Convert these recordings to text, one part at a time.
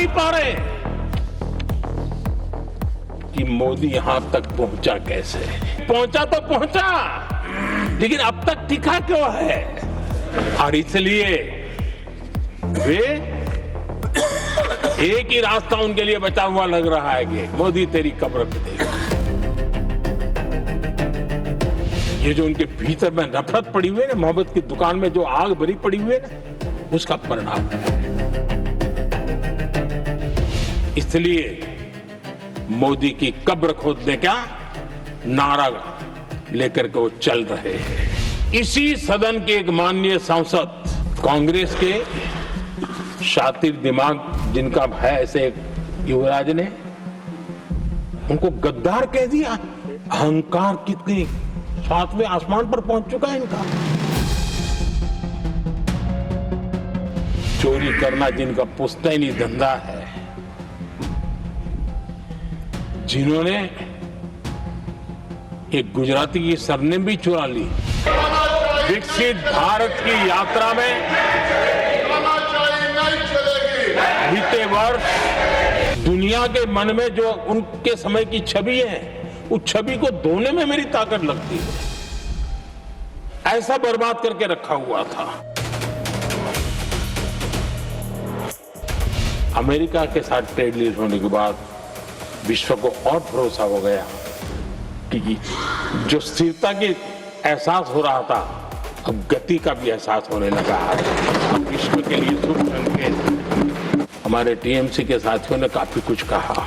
नहीं पा रहे कि मोदी यहां तक पहुंचा कैसे। पहुंचा तो पहुंचा, लेकिन अब तक टिका क्यों है? और इसलिए वे एक ही रास्ता उनके लिए बचा हुआ लग रहा है कि मोदी तेरी कब्र पे देगा। ये जो उनके भीतर में नफरत पड़ी हुई है ना, मोहब्बत की दुकान में जो आग भरी पड़ी हुई है ना, उसका परिणाम है। इसलिए मोदी की कब्र खोदने का नारा लेकर के वो चल रहे हैं। इसी सदन के एक माननीय सांसद, कांग्रेस के शातिर दिमाग जिनका है ऐसे युवराज ने उनको गद्दार कह दिया। अहंकार कितनी सातवें आसमान पर पहुंच चुका है इनका। चोरी करना जिनका पुश्तैनी धंधा है, जिन्होंने एक गुजराती की सरनेम भी चुरा ली। विकसित भारत की यात्रा में बीते वर्ष दुनिया के मन में जो उनके समय की छवि है, उस छवि को धोने में मेरी ताकत लगती है। ऐसा बर्बाद करके रखा हुआ था। अमेरिका के साथ ट्रेड डील होने के बाद विश्व को और भरोसा हो गया कि जो स्थिरता की एहसास हो रहा था, अब गति का भी एहसास होने लगा। अब विश्व के लिए शुभ संकेत। हमारे टीएमसी के साथियों ने काफी कुछ कहा,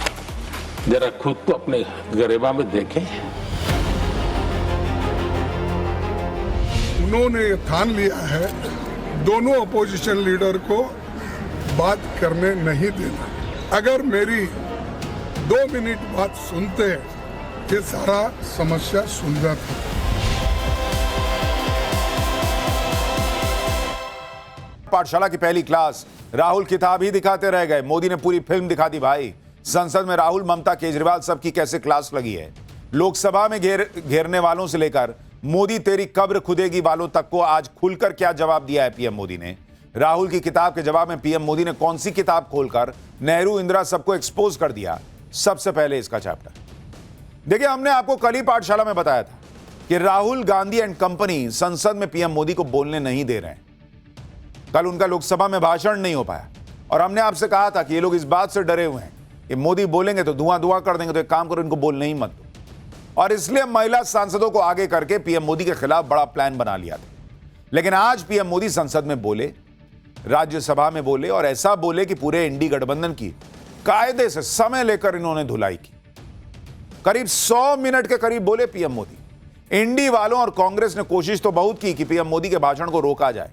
जरा खुद तो अपने गरेबा में देखें। उन्होंने ये ठान लिया है दोनों अपोजिशन लीडर को बात करने नहीं देना। अगर मेरी 2 मिनट बात सुनते ये सारा समस्या सुलझा था। पाठशाला की पहली क्लास, राहुल किताब ही दिखाते रह गए, मोदी ने पूरी फिल्म दिखा दी। भाई संसद में राहुल, ममता, केजरीवाल सबकी कैसे क्लास लगी है। लोकसभा में घेरने वालों से लेकर मोदी तेरी कब्र खुदेगी वालों तक को आज खुलकर क्या जवाब दिया है पीएम मोदी ने। राहुल की किताब के जवाब में पीएम मोदी ने कौन सी किताब खोलकर नेहरू इंदिरा सबको एक्सपोज कर दिया। सबसे पहले इसका चैप्टर देखिए। हमने आपको कल ही पाठशाला में बताया था कि राहुल गांधी एंड कंपनी संसद में पीएम मोदी को बोलने नहीं दे रहे हैं। कल उनका लोकसभा में भाषण नहीं हो पाया और हमने आपसे कहा था कि ये लोग इस बात से डरे हुए हैं कि मोदी बोलेंगे तो धुआं धुआं कर देंगे, तो एक काम करो इनको बोलने ही मत दो। और इसलिए महिला सांसदों को आगे करके पीएम मोदी के खिलाफ बड़ा प्लान बना लिया था। लेकिन आज पीएम मोदी संसद में बोले, राज्यसभा में बोले और ऐसा बोले कि पूरे इंडी गठबंधन की कायदे से समय लेकर इन्होंने धुलाई की। करीब 100 मिनट के करीब बोले पीएम मोदी। इंडी वालों और कांग्रेस ने कोशिश तो बहुत की कि पीएम मोदी के भाषण को रोका जाए,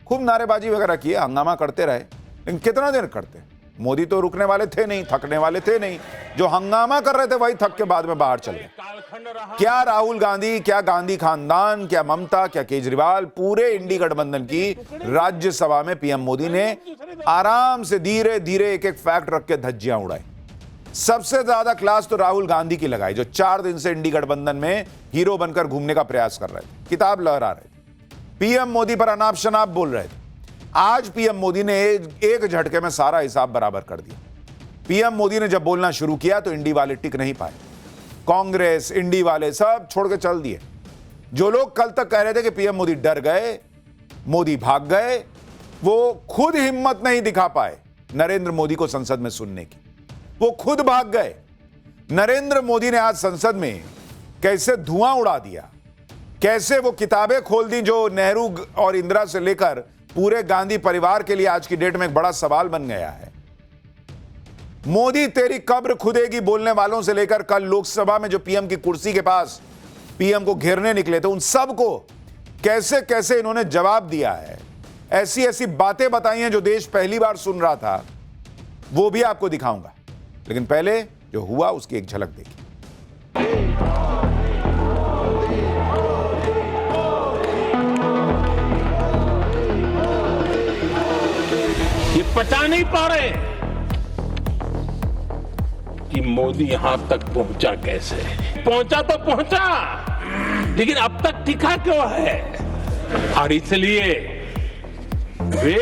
खूब नारेबाजी वगैरह किए, हंगामा करते रहे, लेकिन कितना देर करते। मोदी तो रुकने वाले थे नहीं, थकने वाले थे नहीं। जो हंगामा कर रहे थे वही थक के बाद में बाहर चल गए। क्या राहुल गांधी, क्या गांधी खानदान, क्या ममता, क्या केजरीवाल, पूरे इंडी गठबंधन की राज्यसभा में पीएम मोदी ने आराम से धीरे धीरे एक एक फैक्ट रख के धज्जियां उड़ाई। सबसे ज्यादा क्लास तो राहुल गांधी की लगाई, जो 4 दिन से इंडी गठबंधन में हीरो बनकर घूमने का प्रयास कर रहे थे, किताब लहरा रहे थे, पीएम मोदी पर अनाप शनाप बोल रहे थे। आज पीएम मोदी ने एक झटके में सारा हिसाब बराबर कर दिया। पीएम मोदी ने जब बोलना शुरू किया तो इंडी वाले टिक नहीं पाए। कांग्रेस, इंडी वाले सब छोड़ के चल दिए। जो लोग कल तक कह रहे थे कि पीएम मोदी डर गए, मोदी भाग गए, वो खुद हिम्मत नहीं दिखा पाए नरेंद्र मोदी को संसद में सुनने की। वो खुद भाग गए। नरेंद्र मोदी ने आज संसद में कैसे धुआं उड़ा दिया, कैसे वो किताबें खोल दी जो नेहरू और इंदिरा से लेकर पूरे गांधी परिवार के लिए आज की डेट में एक बड़ा सवाल बन गया है। मोदी तेरी कब्र खुदेगी बोलने वालों से लेकर कल लोकसभा में जो पीएम की कुर्सी के पास पीएम को घेरने निकले थे, उन सब को कैसे कैसे इन्होंने जवाब दिया है। ऐसी ऐसी बातें बताई हैं जो देश पहली बार सुन रहा था, वो भी आपको दिखाऊंगा। लेकिन पहले जो हुआ उसकी एक झलक देखिए। ये पचा नहीं पा रहे कि मोदी यहां तक पहुंचा कैसे। पहुंचा तो पहुंचा, लेकिन अब तक टिका क्यों है? और इसलिए वे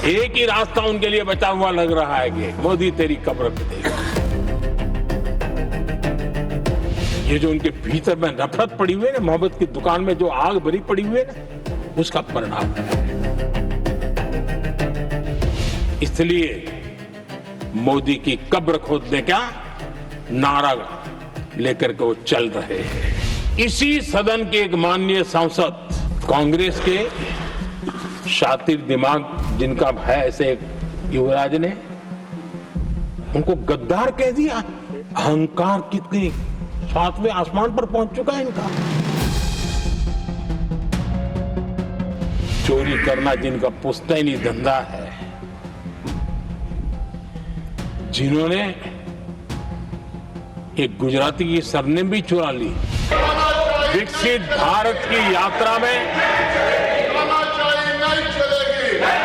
एक ही रास्ता उनके लिए बचा हुआ लग रहा है कि मोदी तेरी कब्र पे देगा। ये जो उनके भीतर में नफरत पड़ी हुई है ना, मोहब्बत की दुकान में जो आग भरी पड़ी हुई है ना, उसका परिणाम है। इसलिए मोदी की कब्र खोदने का नारा लेकर के वो चल रहे हैं। इसी सदन के एक माननीय सांसद, कांग्रेस के शातिर दिमाग जिनका है ऐसे युवराज ने उनको गद्दार कह दिया। अहंकार कितनी 7वें आसमान पर पहुंच चुका है इनका। चोरी करना जिनका पुश्तैनी धंधा है, जिन्होंने एक गुजराती की सरनेम भी चुरा ली। विकसित भारत की यात्रा में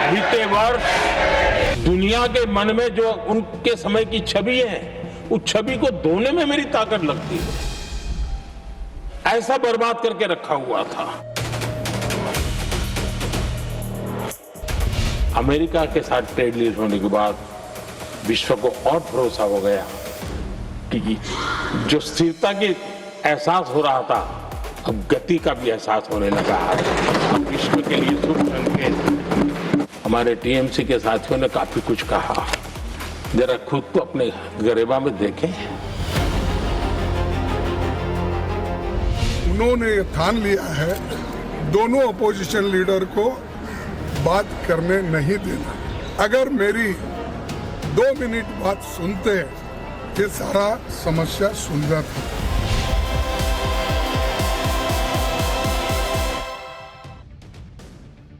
बीते वर्ष दुनिया के मन में जो उनके समय की छवि है, उस छवि को धोने में मेरी ताकत लगती है। ऐसा बर्बाद करके रखा हुआ था। अमेरिका के साथ ट्रेड डील होने के बाद विश्व को और भरोसा हो गया कि जो स्थिरता की एहसास हो रहा था, अब गति का भी एहसास होने लगा। अब विश्व के लिए शुभ संकेत। हमारे टीएमसी के साथियों ने काफी कुछ कहा, जरा खुद तो अपने गरेबा में देखें। उन्होंने ये ठान लिया है दोनों अपोजिशन लीडर को बात करने नहीं देना। अगर मेरी 2 मिनट बात सुनते ये सारा समस्या सुलझा था।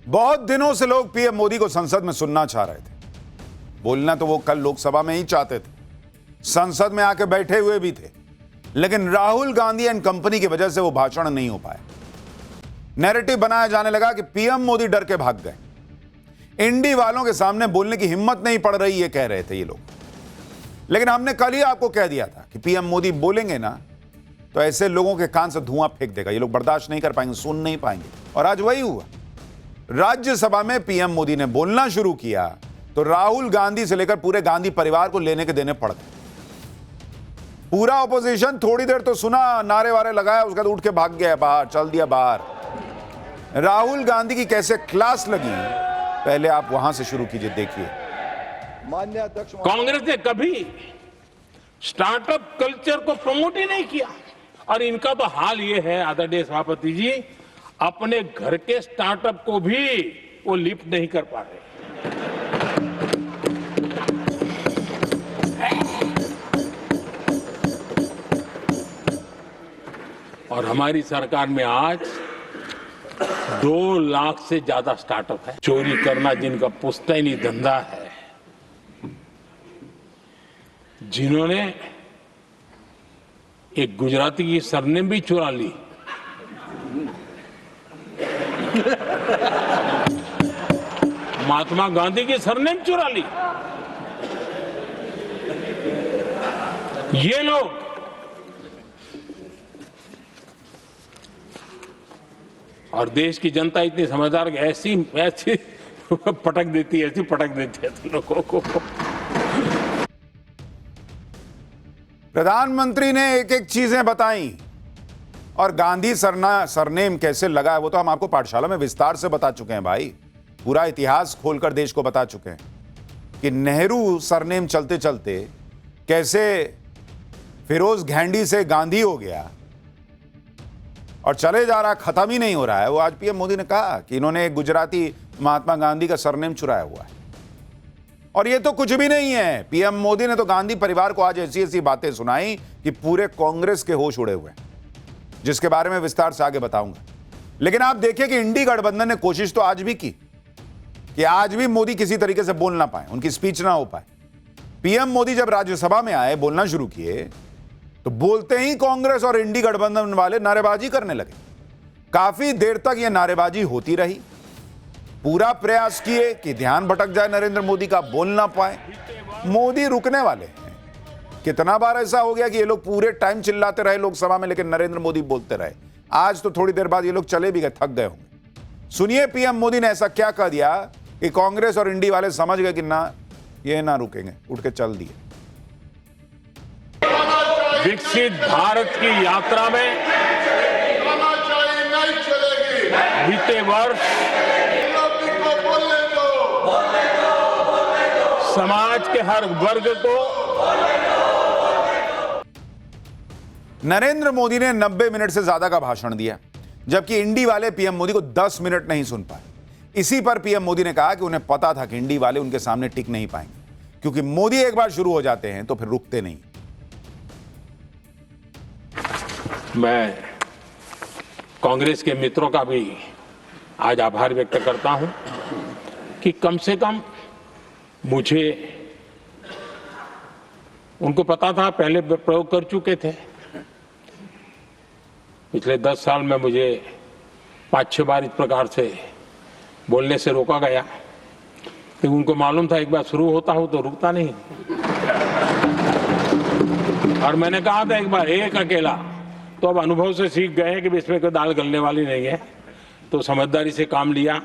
बहुत दिनों से लोग पीएम मोदी को संसद में सुनना चाह रहे थे। बोलना तो वो कल लोकसभा में ही चाहते थे, संसद में आके बैठे हुए भी थे, लेकिन राहुल गांधी एंड कंपनी की वजह से वो भाषण नहीं हो पाए। नैरेटिव बनाया जाने लगा कि पीएम मोदी डर के भाग गए। इंडी वालों के सामने बोलने की हिम्मत नहीं पड़ रही, ये कह रहे थे ये लोग। लेकिन हमने कल ही आपको कह दिया था कि पीएम मोदी बोलेंगे ना तो ऐसे लोगों के कान से धुआं फेंक देगा। ये लोग बर्दाश्त नहीं कर पाएंगे, सुन नहीं पाएंगे। और आज वही हुआ। राज्यसभा में पीएम मोदी ने बोलना शुरू किया तो राहुल गांधी से लेकर पूरे गांधी परिवार को लेने के देने पड़ गए। पूरा ऑपोजिशन थोड़ी देर तो सुना, नारे वारे लगाया, उसके बाद उठ के भाग गया बाहर, चल दिया बाहर। राहुल गांधी की कैसे क्लास लगी, पहले आप वहां से शुरू कीजिए, देखिए। माननीय अध्यक्ष, कांग्रेस ने कभी स्टार्टअप कल्चर को प्रमोट ही नहीं किया, और इनका तो हाल ये है आदरणीय सभापति जी, अपने घर के स्टार्टअप को भी वो लिफ्ट नहीं कर पा रहे। और हमारी सरकार में आज 2 लाख से ज्यादा स्टार्टअप है। चोरी करना जिनका पुश्तैनी धंधा है, जिन्होंने एक गुजराती की सरनेम भी चुरा ली। महात्मा गांधी की सरनेम चुरा ली। ये लोग और देश की जनता इतनी समझदार कि ऐसी पटक देती है, ऐसी पटक देती है लोगों को। प्रधानमंत्री ने एक एक चीजें बताई और गांधी सरनेम कैसे लगा है वो तो हम आपको पाठशाला में विस्तार से बता चुके हैं भाई। पूरा इतिहास खोलकर देश को बता चुके हैं कि नेहरू सरनेम चलते चलते कैसे फिरोज घैंडी से गांधी हो गया और चले जा रहा, खत्म ही नहीं हो रहा है। वो आज पीएम मोदी ने कहा कि इन्होंने एक गुजराती महात्मा गांधी का सरनेम चुराया हुआ है। और ये तो कुछ भी नहीं है। पीएम मोदी ने तो गांधी परिवार को आज ऐसी ऐसी बातें सुनाई कि पूरे कांग्रेस के होश उड़े हुए हैं, जिसके बारे में विस्तार से आगे बताऊंगा। लेकिन आप देखिए कि इंडी गठबंधन ने कोशिश तो आज भी की कि आज भी मोदी किसी तरीके से बोल ना पाए, उनकी स्पीच ना हो पाए। पीएम मोदी जब राज्यसभा में आए, बोलना शुरू किए, तो बोलते ही कांग्रेस और इंडी गठबंधन वाले नारेबाजी करने लगे। काफी देर तक यह नारेबाजी होती रही। पूरा प्रयास किए कि ध्यान भटक जाए नरेंद्र मोदी का, बोल ना पाए। मोदी रुकने वाले हैं। कितना बार ऐसा हो गया कि ये लोग पूरे टाइम चिल्लाते रहे लोकसभा में, लेकिन नरेंद्र मोदी बोलते रहे। आज तो थोड़ी देर बाद ये लोग चले भी गए, थक गए होंगे। सुनिए पीएम मोदी ने ऐसा क्या कह दिया कि कांग्रेस और इंडी वाले समझ गए कि ना ये ना रुकेंगे, उठ के चल दिए। विकसित भारत की यात्रा में बीते वर्ष समाज के हर वर्ग को नरेंद्र मोदी ने 90 मिनट से ज्यादा का भाषण दिया, जबकि इंडी वाले पीएम मोदी को 10 मिनट नहीं सुन पाए। इसी पर पीएम मोदी ने कहा कि उन्हें पता था कि इंडी वाले उनके सामने टिक नहीं पाएंगे, क्योंकि मोदी एक बार शुरू हो जाते हैं तो फिर रुकते नहीं। मैं कांग्रेस के मित्रों का भी आज आभार व्यक्त करता हूं कि कम से कम मुझे, उनको पता था, पहले प्रयोग कर चुके थे। पिछले 10 साल में मुझे 5-6 बार इस प्रकार से बोलने से रोका गया, तो उनको मालूम था एक बार शुरू होता हूं तो रुकता नहीं। और मैंने कहा था एक बार एक अकेला, तो अब अनुभव से सीख गए हैं कि इसमें कोई दाल गलने वाली नहीं है, तो समझदारी से काम लिया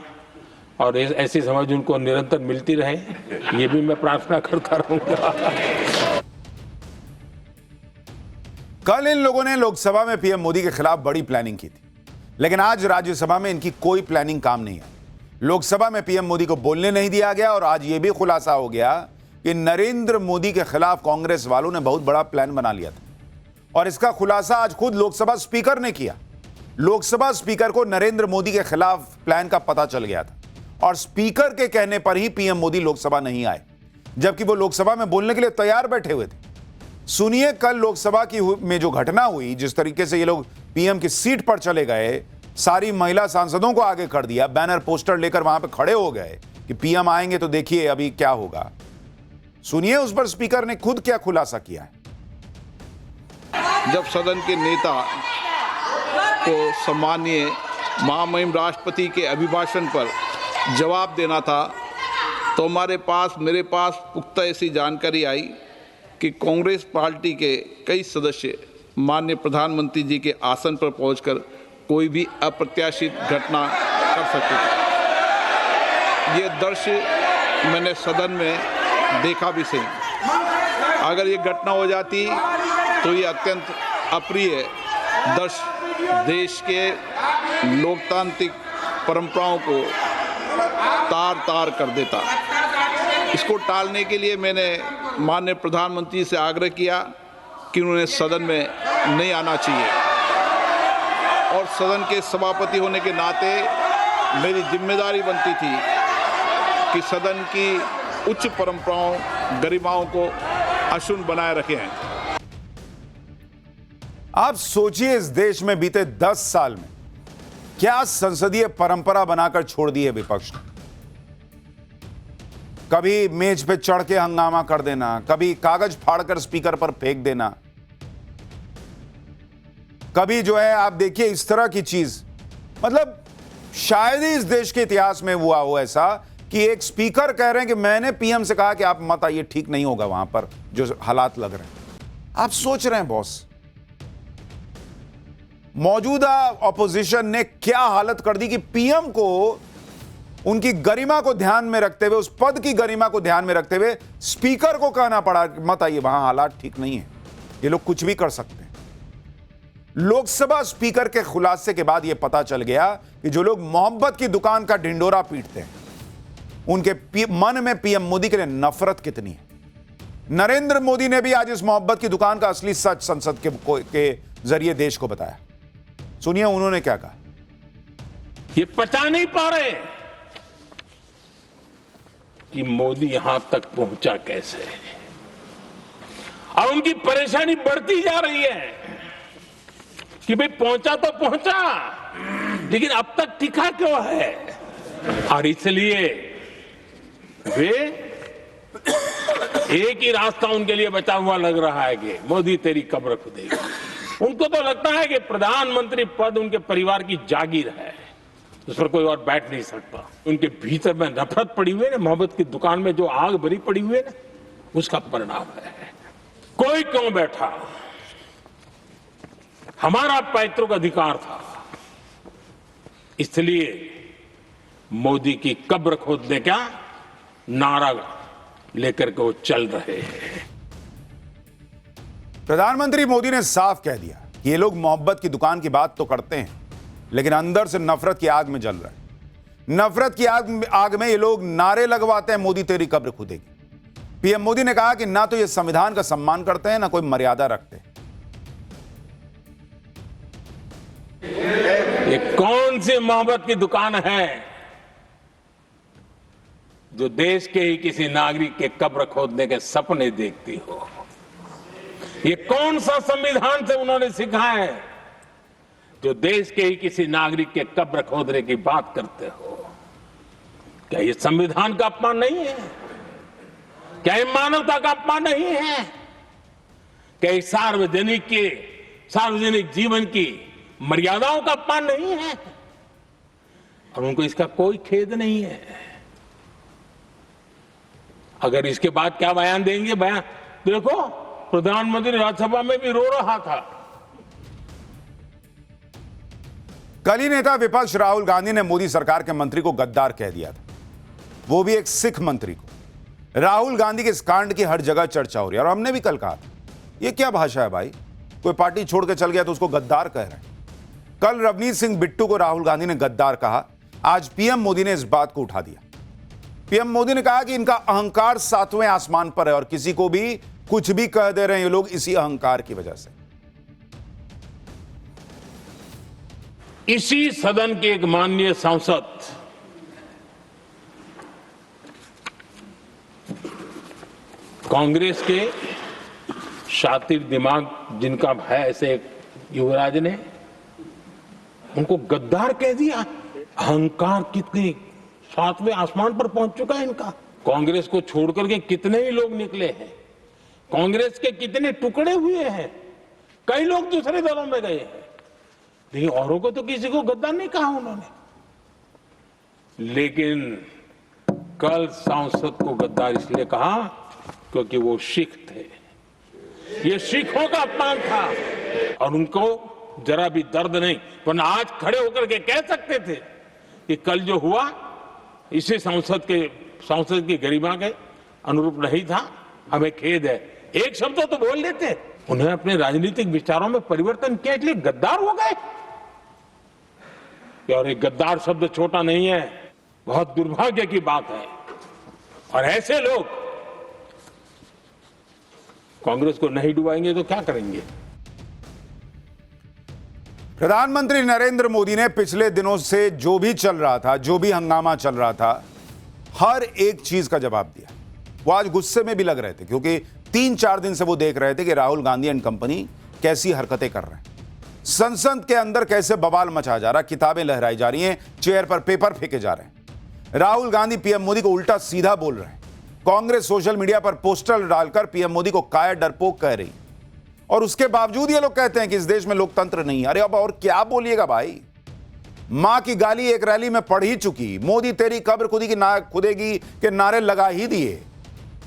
और ऐसी समझ उनको निरंतर मिलती रहे, ये भी मैं प्रार्थना करता रहूंगा। कल इन लोगों ने लोकसभा में पीएम मोदी के खिलाफ बड़ी प्लानिंग की थी, लेकिन आज राज्यसभा में इनकी कोई प्लानिंग काम नहीं आई। लोकसभा में पीएम मोदी को बोलने नहीं दिया गया और आज यह भी खुलासा हो गया कि नरेंद्र मोदी के खिलाफ कांग्रेस वालों ने बहुत बड़ा प्लान बना लिया था और इसका खुलासा आज खुद लोकसभा स्पीकर ने किया। लोकसभा स्पीकर को नरेंद्र मोदी के खिलाफ प्लान का पता चल गया था और स्पीकर के कहने पर ही पीएम मोदी लोकसभा नहीं आए, जबकि वो लोकसभा में बोलने के लिए तैयार बैठे हुए थे। सुनिए कल लोकसभा की में जो घटना हुई, जिस तरीके से ये लोग पीएम की सीट पर चले गए, सारी महिला सांसदों को आगे कर दिया, बैनर पोस्टर लेकर वहां पे खड़े हो गए कि पीएम आएंगे तो देखिए अभी क्या होगा। सुनिए उस पर स्पीकर ने खुद क्या खुलासा किया है। जब सदन के नेता को सम्माननीय महामहिम राष्ट्रपति के अभिभाषण पर जवाब देना था, तो मेरे पास पुख्ता ऐसी जानकारी आई कि कांग्रेस पार्टी के कई सदस्य माननीय प्रधानमंत्री जी के आसन पर पहुंचकर कोई भी अप्रत्याशित घटना कर सकते थे। ये दृश्य मैंने सदन में देखा भी सही। अगर ये घटना हो जाती तो ये अत्यंत अप्रिय दृश्य देश के लोकतांत्रिक परंपराओं को तार-तार कर देता। इसको टालने के लिए मैंने माननीय प्रधानमंत्री से आग्रह किया कि उन्हें सदन में नहीं आना चाहिए और सदन के सभापति होने के नाते मेरी जिम्मेदारी बनती थी कि सदन की उच्च परंपराओं, गरिमाओं को अक्षुण्ण बनाए रखें। आप सोचिए इस देश में बीते 10 साल में क्या संसदीय परंपरा बनाकर छोड़ दी है विपक्ष ने। कभी मेज पे चढ़ के हंगामा कर देना, कभी कागज फाड़कर स्पीकर पर फेंक देना, कभी जो है आप देखिए इस तरह की चीज, मतलब शायद ही इस देश के इतिहास में हुआ हो ऐसा कि एक स्पीकर कह रहे हैं कि मैंने पीएम से कहा कि आप मत आइए, ठीक नहीं होगा वहां पर जो हालात लग रहे हैं। आप सोच रहे हैं बॉस, मौजूदा ऑपोजिशन ने क्या हालत कर दी कि पीएम को उनकी गरिमा को ध्यान में रखते हुए, उस पद की गरिमा को ध्यान में रखते हुए स्पीकर को कहना पड़ा मत आइए, वहां हालात ठीक नहीं है, ये लोग कुछ भी कर सकते हैं। लोकसभा स्पीकर के खुलासे के बाद यह पता चल गया कि जो लोग मोहब्बत की दुकान का ढिंडोरा पीटते हैं उनके मन में पीएम मोदी के लिए नफरत कितनी है। नरेंद्र मोदी ने भी आज इस मोहब्बत की दुकान का असली सच संसद के जरिए देश को बताया। सुनिए उन्होंने क्या कहा। ये पता नहीं पा रहे कि मोदी यहां तक पहुंचा कैसे, और उनकी परेशानी बढ़ती जा रही है कि भाई पहुंचा तो पहुंचा, लेकिन अब तक टिका क्यों है। और इसलिए वे एक ही रास्ता उनके लिए बचा हुआ लग रहा है कि मोदी तेरी कब्र खुदेगी। उनको तो लगता है कि प्रधानमंत्री पद उनके परिवार की जागीर है, उस पर कोई और बैठ नहीं सकता। उनके भीतर में नफरत पड़ी हुई है ना, मोहब्बत की दुकान में जो आग भरी पड़ी हुई है ना, उसका परिणाम है। कोई क्यों बैठा, हमारा पैतृक अधिकार था, इसलिए मोदी की कब्र खोदने का नारा लेकर के वो चल रहे हैं। प्रधानमंत्री मोदी ने साफ कह दिया कि ये लोग मोहब्बत की दुकान की बात तो करते हैं, लेकिन अंदर से नफरत की आग में जल रहे हैं। नफरत की आग में ये लोग नारे लगवाते हैं, मोदी तेरी कब्र खुदेगी। पीएम मोदी ने कहा कि ना तो ये संविधान का सम्मान करते हैं, ना कोई मर्यादा रखते हैं। ये कौन सी मोहब्बत की दुकान है जो देश के ही किसी नागरिक के कब्र खोदने के सपने देखती हो? ये कौन सा संविधान से उन्होंने सीखा है जो देश के ही किसी नागरिक के कब्र खोदने की बात करते हो? क्या ये संविधान का अपमान नहीं है? क्या ये मानवता का अपमान नहीं है? क्या ये सार्वजनिक जीवन की मर्यादाओं का अपमान नहीं है? और उनको इसका कोई खेद नहीं है। अगर इसके बाद क्या बयान देंगे? बयान देखो, प्रधानमंत्री राज्यसभा में भी रो रहा था। कल ही नेता विपक्ष राहुल गांधी ने मोदी सरकार के मंत्री को गद्दार कह दिया था, वो भी एक सिख मंत्री को। राहुल गांधी के इस कांड की हर जगह चर्चा हो रही है और हमने भी कल कहा था, ये क्या भाषा है भाई? कोई पार्टी छोड़ के चल गया तो उसको गद्दार कह रहे हैं। कल रवनीत सिंह बिट्टू को राहुल गांधी ने गद्दार कहा, आज पीएम मोदी ने इस बात को उठा दिया। पीएम मोदी ने कहा कि इनका अहंकार 7वें आसमान पर है और किसी को भी कुछ भी कह दे रहे हैं ये लोग इसी अहंकार की वजह से। इसी सदन के एक माननीय सांसद कांग्रेस के शातिर दिमाग जिनका है ऐसे एक युवराज ने उनको गद्दार कह दिया। अहंकार कितनी 7वें आसमान पर पहुंच चुका है इनका। कांग्रेस को छोड़कर के कितने ही लोग निकले हैं, कांग्रेस के कितने टुकड़े हुए हैं, कई लोग दूसरे दलों में गए हैं, लेकिन औरों को तो किसी को गद्दार नहीं कहा उन्होंने। लेकिन कल सांसद को गद्दार इसलिए कहा क्योंकि वो सिख थे। ये सिखों का अपमान था और उनको जरा भी दर्द नहीं, वरना आज खड़े होकर के कह सकते थे कि कल जो हुआ इसी सांसद की गरिमा के अनुरूप नहीं था, हमें खेद है। एक शब्द तो बोल लेते। उन्हें अपने राजनीतिक विचारों में परिवर्तन किया इसलिए गद्दार हो गए। और एक गद्दार शब्द छोटा नहीं है, बहुत दुर्भाग्य की बात है। और ऐसे लोग कांग्रेस को नहीं डुबाएंगे तो क्या करेंगे? प्रधानमंत्री नरेंद्र मोदी ने पिछले दिनों से जो भी चल रहा था, जो भी हंगामा चल रहा था, हर एक चीज का जवाब दिया। वो आज गुस्से में भी लग रहे थे क्योंकि 3-4 दिन से वो देख रहे थे कि राहुल गांधी एंड कंपनी कैसी हरकतें कर रहे हैं। संसद के अंदर कैसे बवाल मचा जा रहा, किताबें लहराई जा रही हैं, चेयर पर पेपर फेंके जा रहे हैं। राहुल गांधी पीएम मोदी को उल्टा सीधा बोल रहे हैं। कांग्रेस सोशल मीडिया पर पोस्टर डालकर पीएम मोदी को कायर डरपोक कह रही, और उसके बावजूद ये लोग कहते हैं कि इस देश में लोकतंत्र नहीं है। अरे अब और क्या बोलिएगा भाई? मां की गाली एक रैली में पढ़ ही चुकी, मोदी तेरी कब्र खुदेगी के नारे लगा ही दिए,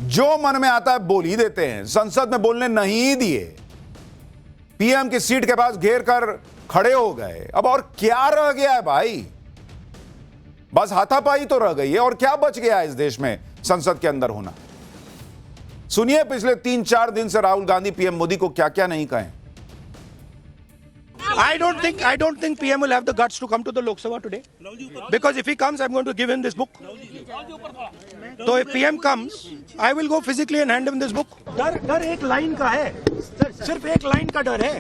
जो मन में आता है बोल ही देते हैं, संसद में बोलने नहीं दिए, पीएम की सीट के पास घेर कर खड़े हो गए। अब और क्या रह गया है भाई? बस हाथापाई तो रह गई है, और क्या बच गया है इस देश में संसद के अंदर होना? सुनिए पिछले 3-4 दिन से राहुल गांधी पीएम मोदी को क्या क्या नहीं कहें। I don't think PM will have the guts to come to the Lok Sabha today. Because if he comes, I'm going to give him this book. So if PM comes, I will go physically and hand him this book. डर एक line का है, सिर्फ एक line का डर है।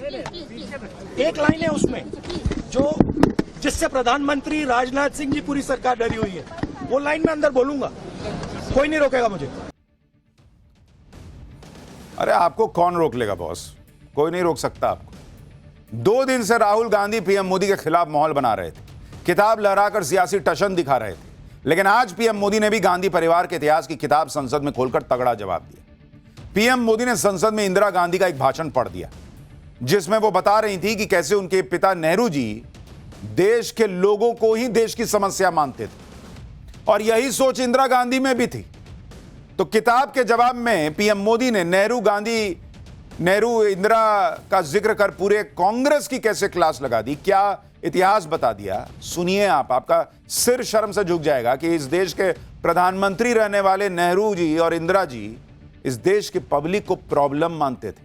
एक लाइन है उसमें जो जिससे प्रधानमंत्री राजनाथ सिंह जी पूरी सरकार डरी हुई है। वो लाइन में अंदर बोलूंगा, कोई नहीं रोकेगा मुझे। अरे आपको कौन रोक लेगा बॉस? कोई नहीं रोक सकता आपको। 2 दिन से राहुल गांधी पीएम मोदी के खिलाफ माहौल बना रहे थे, किताब लहराकर सियासी टशन दिखा रहे थे, लेकिन आज पीएम मोदी ने भी गांधी परिवार के इतिहास की किताब संसद में खोलकर तगड़ा जवाब दिया। पीएम मोदी ने संसद में इंदिरा गांधी का एक भाषण पढ़ दिया जिसमें वो बता रही थी कि कैसे उनके पिता नेहरू जी देश के लोगों को ही देश की समस्या मानते थे, और यही सोच इंदिरा गांधी में भी थी। तो किताब के जवाब में पीएम मोदी ने नेहरू गांधी नेहरू इंदिरा का जिक्र कर पूरे कांग्रेस की कैसे क्लास लगा दी, क्या इतिहास बता दिया। सुनिए आप, आपका सिर शर्म से झुक जाएगा कि इस देश के प्रधानमंत्री रहने वाले नेहरू जी और इंदिरा जी इस देश की पब्लिक को प्रॉब्लम मानते थे।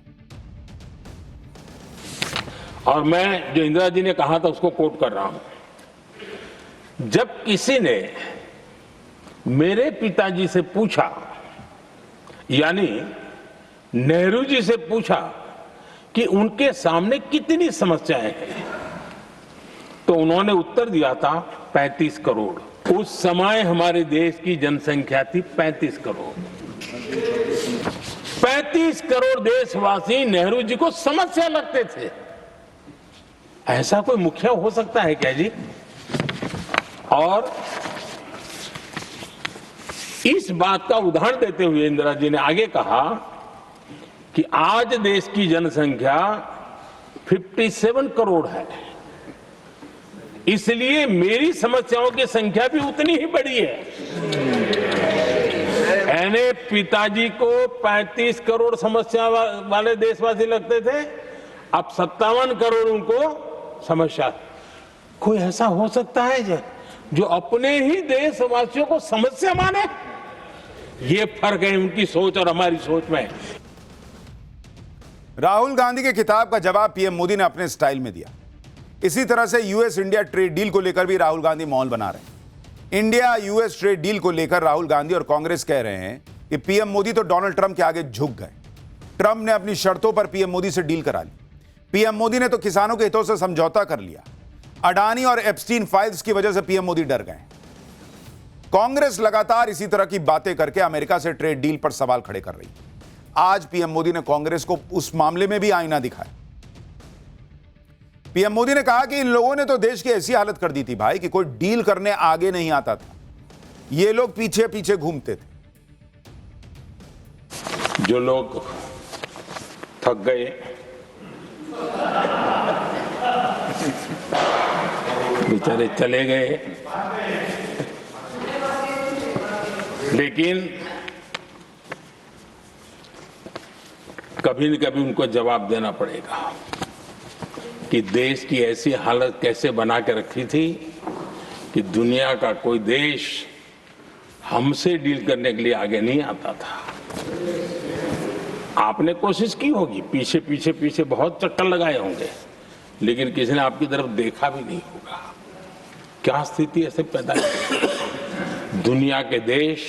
और मैं जो इंदिरा जी ने कहा था उसको कोट कर रहा हूं। जब किसी ने मेरे पिताजी से पूछा, यानी नेहरू जी से पूछा कि उनके सामने कितनी समस्याएं हैं, तो उन्होंने उत्तर दिया था 35 करोड़। उस समय हमारे देश की जनसंख्या थी 35 करोड़। 35 करोड़ देशवासी नेहरू जी को समस्या लगते थे। ऐसा कोई मुखिया हो सकता है क्या जी? और इस बात का उदाहरण देते हुए इंदिरा जी ने आगे कहा कि आज देश की जनसंख्या 57 करोड़ है, इसलिए मेरी समस्याओं की संख्या भी उतनी ही बड़ी है। यानी पिताजी को 35 करोड़ समस्या वाले देशवासी लगते थे, अब 57 करोड़ उनको समस्या। कोई ऐसा हो सकता है जो अपने ही देशवासियों को समस्या माने? ये फर्क है उनकी सोच और हमारी सोच में। राहुल गांधी के खिताब का जवाब पीएम मोदी ने अपने स्टाइल में दिया। इसी तरह से यूएस इंडिया ट्रेड डील को लेकर भी राहुल गांधी माहौल बना रहे हैं। इंडिया यूएस ट्रेड डील को लेकर राहुल गांधी और कांग्रेस कह रहे हैं कि पीएम मोदी तो डोनाल्ड ट्रंप के आगे झुक गए। ट्रंप ने अपनी शर्तों पर पीएम मोदी से डील करा ली। पीएम मोदी ने तो किसानों के हितों से समझौता कर लिया। अडानी और एप्स्टीन फाइल्स की वजह से पीएम मोदी डर गए। कांग्रेस लगातार इसी तरह की बातें करके अमेरिका से ट्रेड डील पर सवाल खड़े कर रही है। आज पीएम मोदी ने कांग्रेस को उस मामले में भी आईना दिखाया। पीएम मोदी ने कहा कि इन लोगों ने तो देश की ऐसी हालत कर दी थी भाई कि कोई डील करने आगे नहीं आता था, ये लोग पीछे पीछे घूमते थे। जो लोग थक गए, बेचारे चले गए, लेकिन कभी न कभी उनको जवाब देना पड़ेगा कि देश की ऐसी हालत कैसे बना के रखी थी कि दुनिया का कोई देश हमसे डील करने के लिए आगे नहीं आता था। आपने कोशिश की होगी, पीछे पीछे पीछे बहुत चक्कर लगाए होंगे, लेकिन किसी ने आपकी तरफ देखा भी नहीं होगा। क्या स्थिति ऐसे पैदा हुई? दुनिया के देश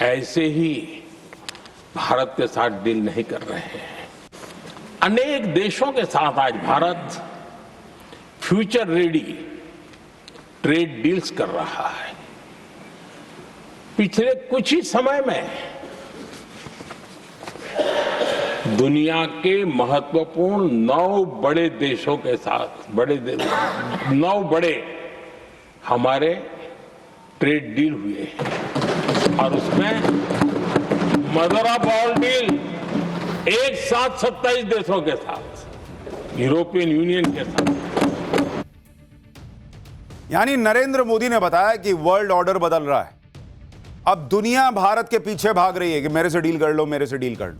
ऐसे ही भारत के साथ डील नहीं कर रहे हैं। अनेक देशों के साथ आज Bharat future ready trade deals कर रहा है। पिछले कुछ ही समय में दुनिया के महत्वपूर्ण 9 बड़े देशों के साथ 9 बड़े हमारे ट्रेड डील हुए हैं, और उसमें मदर ऑफ ऑल डील एक साथ 27 देशों के साथ, यूरोपियन यूनियन के साथ। यानी नरेंद्र मोदी ने बताया कि वर्ल्ड ऑर्डर बदल रहा है। अब दुनिया भारत के पीछे भाग रही है कि मेरे से डील कर लो, मेरे से डील कर लो।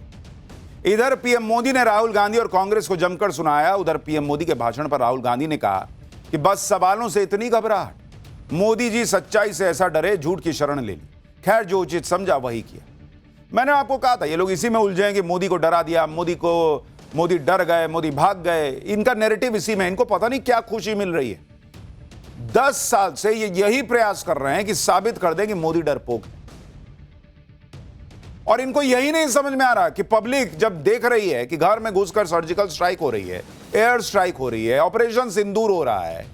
इधर पीएम मोदी ने राहुल गांधी और कांग्रेस को जमकर सुनाया। उधर पीएम मोदी के भाषण पर राहुल गांधी ने कहा कि बस सवालों से इतनी घबराहट, मोदी जी सच्चाई से ऐसा डरे झूठ की शरण ले ली। खैर, जो उचित समझा वही किया। मैंने आपको कहा था ये लोग इसी में उलझेंगे, मोदी को डरा दिया, मोदी डर गए, मोदी भाग गए। इनका नैरेटिव इसी में, इनको पता नहीं क्या खुशी मिल रही है। 10 साल से ये यही प्रयास कर रहे हैं कि साबित कर दें कि मोदी डरपोक है। और इनको यही नहीं समझ में आ रहा कि पब्लिक जब देख रही है कि घर में घुसकर सर्जिकल स्ट्राइक हो रही है, एयर स्ट्राइक हो रही है, ऑपरेशन सिंदूर हो रहा है,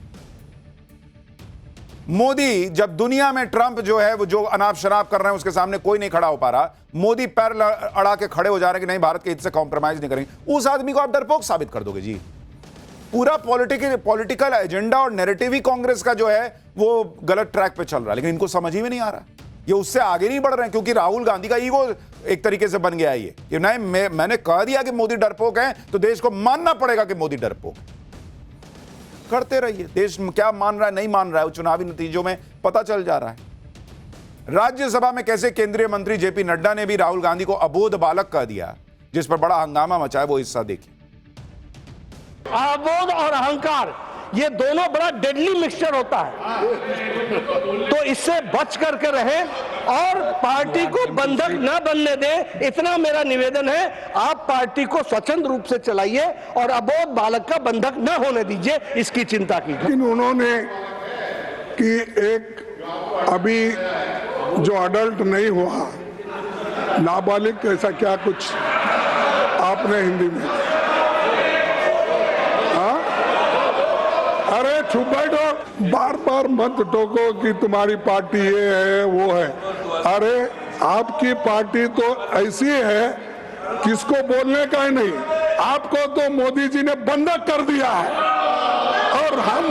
मोदी जब दुनिया में ट्रंप जो है वो जो अनाप शनाप कर रहे हैं उसके सामने कोई नहीं खड़ा हो पा रहा, मोदी पैर अड़ा के खड़े हो जा रहे हैं कि नहीं भारत के हित से कॉम्प्रोमाइज नहीं करेंगे, उस आदमी को आप डरपोक साबित कर दोगे जी। पूरा पॉलिटिकल एजेंडा और नैरेटिव ही कांग्रेस का जो है वो गलत ट्रैक पे चल रहा है, लेकिन इनको समझ ही में नहीं आ रहा। ये उससे आगे नहीं बढ़ रहे हैं क्योंकि राहुल गांधी का ईगो एक तरीके से बन गया ये कि नहीं, मैंने कह दिया कि मोदी डरपोक है तो देश को मानना पड़ेगा कि मोदी डरपोक है। करते रहिए, देश क्या मान रहा है नहीं मान रहा है वो चुनावी नतीजों में पता चल जा रहा है। राज्यसभा में कैसे केंद्रीय मंत्री जेपी नड्डा ने भी राहुल गांधी को अबोध बालक कह दिया, जिस पर बड़ा हंगामा मचा है, वो हिस्सा देखिए। अहंबोध और अहंकार, ये दोनों बड़ा डेडली मिक्सचर होता है, तो इससे बच करके रहे और पार्टी को बंधक न बनने दे, इतना मेरा निवेदन है। आप पार्टी को स्वतंत्र रूप से चलाइए और अबोध बालक का बंधक न होने दीजिए, इसकी चिंता कीजिए। लेकिन उन्होंने कि एक अभी जो अडल्ट नहीं हुआ, नाबालिग, ऐसा क्या कुछ आपने हिंदी में, अरे चुप बैठो, बार बार मत टोको कि तुम्हारी पार्टी ये है वो है। अरे आपकी पार्टी तो ऐसी है किसको बोलने का ही नहीं, आपको तो मोदी जी ने बंधक कर दिया है और हम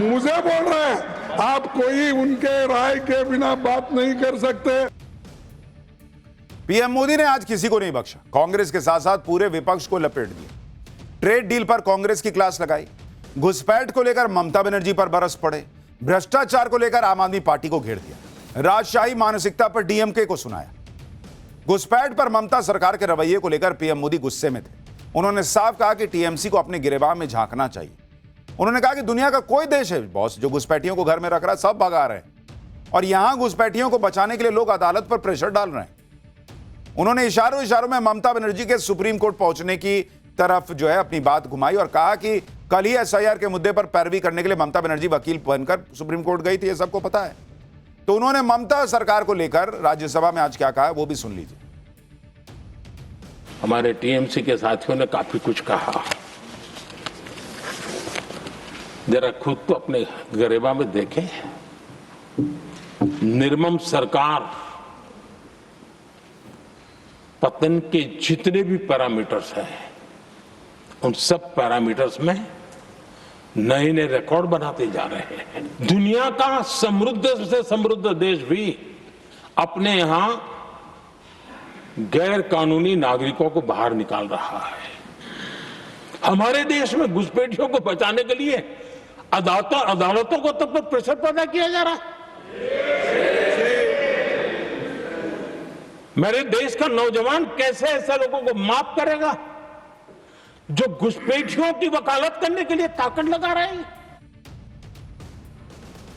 मुझे बोल रहे हैं आप कोई उनके राय के बिना बात नहीं कर सकते। पीएम मोदी ने आज किसी को नहीं बख्शा, कांग्रेस के साथ साथ पूरे विपक्ष को लपेट दिया। ट्रेड डील पर कांग्रेस की क्लास लगाई, घुसपैठ को लेकर ममता बनर्जी पर बरस पड़े, भ्रष्टाचार को लेकर आम आदमी पार्टी को घेर दिया, राजशाही मानसिकता पर डीएमके को सुनाया। घुसपैठ पर ममता सरकार के रवैये को लेकर पीएम मोदी गुस्से में थे। उन्होंने साफ कहा कि टीएमसी को अपने गिरेबान में झांकना चाहिए। उन्होंने कहा कि दुनिया का कोई देश है बॉस जो घुसपैठियों को घर में रख रहा है, सब भगा रहे हैं और यहां घुसपैठियों को बचाने के लिए लोग अदालत पर प्रेशर डाल रहे हैं। उन्होंने इशारों में ममता बनर्जी के सुप्रीम कोर्ट पहुंचने की तरफ जो है अपनी बात घुमाई और कहा कि कल ही एसआईआर के मुद्दे पर पैरवी करने के लिए ममता बनर्जी वकील बनकर सुप्रीम कोर्ट गई थी, ये सबको पता है। तो उन्होंने ममता सरकार को लेकर राज्यसभा में आज क्या कहा है वो भी सुन लीजिए। हमारे टीएमसी के साथियों ने काफी कुछ कहा, जरा खुद तो अपने गरिमा में देखें। निर्मम सरकार पतन के जितने भी पैरामीटर्स हैं, उन सब पैरामीटर्स में नए नए रिकॉर्ड बनाते जा रहे हैं। दुनिया का समृद्ध से समृद्ध देश भी अपने यहां गैर कानूनी नागरिकों को बाहर निकाल रहा है। हमारे देश में घुसपैठियों को बचाने के लिए अदालतों को तब तक प्रेशर पैदा किया जा रहा है। मेरे देश का नौजवान कैसे ऐसे लोगों को माफ करेगा जो घुसपैठियों की वकालत करने के लिए ताकत लगा रहे हैं।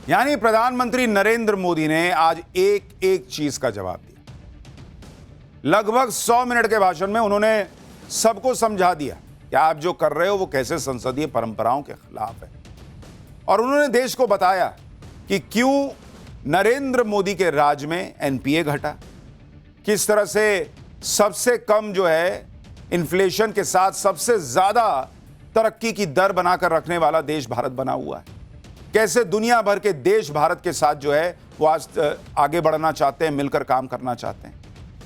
यानी प्रधानमंत्री नरेंद्र मोदी ने आज एक एक चीज का जवाब दिया। लगभग 100 मिनट के भाषण में उन्होंने सबको समझा दिया कि आप जो कर रहे हो वो कैसे संसदीय परंपराओं के खिलाफ है, और उन्होंने देश को बताया कि क्यों नरेंद्र मोदी के राज में एनपीए घटा, किस तरह से सबसे कम जो है इन्फ्लेशन के साथ सबसे ज्यादा तरक्की की दर बनाकर रखने वाला देश भारत बना हुआ है, कैसे दुनिया भर के देश भारत के साथ जो है वो आज आगे बढ़ना चाहते हैं, मिलकर काम करना चाहते हैं,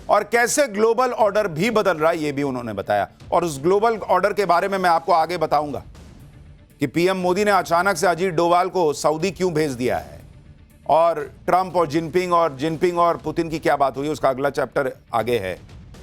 और कैसे ग्लोबल ऑर्डर भी बदल रहा है ये भी उन्होंने बताया। और उस ग्लोबल ऑर्डर के बारे में मैं आपको आगे बताऊंगा कि पीएम मोदी ने अचानक से अजीत डोवाल को सऊदी क्यों भेज दिया है, और ट्रंप और जिनपिंग और पुतिन की क्या बात हुई, उसका अगला चैप्टर आगे है।